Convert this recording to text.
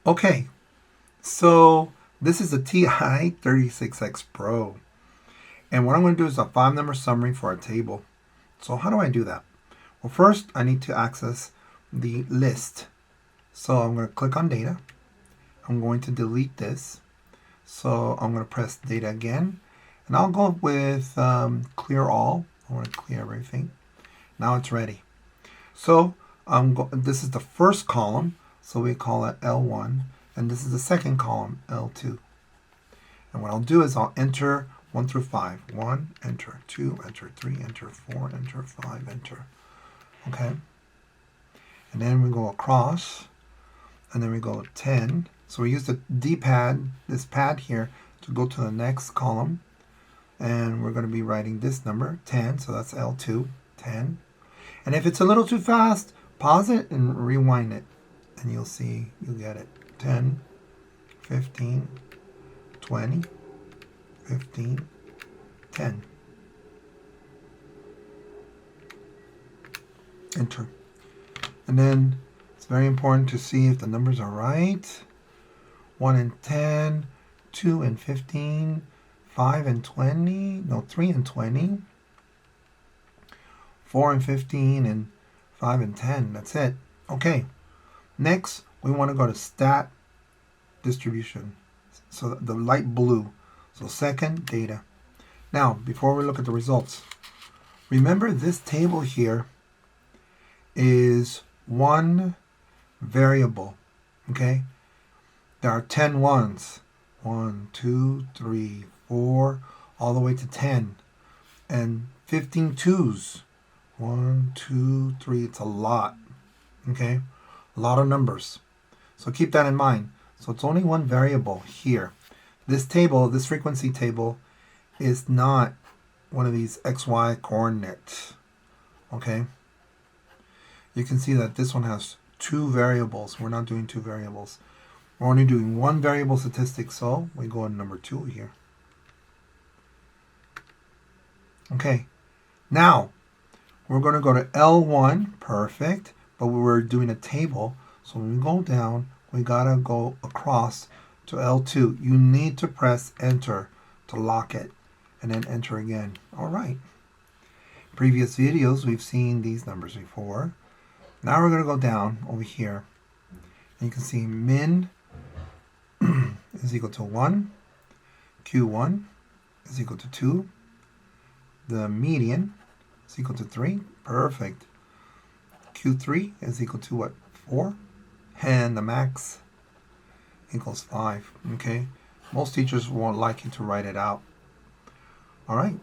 Okay, so this is a TI-36X Pro. And what I'm going to do is a 5-number summary for a table. So how do I do that? Well, first I need to access the list. So I'm going to click on data. I'm going to delete this. So I'm going to press data again. And I'll go with clear all. I want to clear everything. Now it's ready. So this is the first column. So we call it L1. And this is the second column, L2. And what I'll do is I'll enter 1 through 5. 1, enter. 2, enter. 3, enter. 4, enter. 5, enter. Okay. And then we go across. And then we go 10. So we use the D-pad, this pad here, to go to the next column. And we're going to be writing this number, 10. So that's L2, 10. And if it's a little too fast, pause it and rewind it. And you'll see, you'll get it. 10, 15, 20, 15, 10. Enter. And then it's very important to see if the numbers are right. 1 and 10, 2 and 15, 5 and 20, no, 3 and 20, 4 and 15, and 5 and 10. That's it. Okay. Next, we want to go to stat distribution. So the light blue. So second, data. Now, before we look at the results, remember this table here is one variable. Okay? There are 10 ones. 1, 2, 3, 4, all the way to 10. And 15 twos. 1, 2, 3. It's a lot. Okay? A lot of numbers. So keep that in mind. So it's only one variable here. This table, this frequency table, is not one of these XY coordinates. Okay? You can see that this one has 2 variables. We're not doing 2 variables. We're only doing one variable statistic, so we go to number 2 here. Okay. Now, we're going to go to L1. Perfect. But we're doing a table. So when we go down, we got to go across to L2. You need to press enter to lock it. And then enter again. All right. Previous videos, we've seen these numbers before. Now we're going to go down over here. And you can see min is equal to 1. Q1 is equal to 2. The median is equal to 3. Perfect. Q3 is equal to what? 4. And the max equals 5. Okay. Most teachers won't like you to write it out. All right.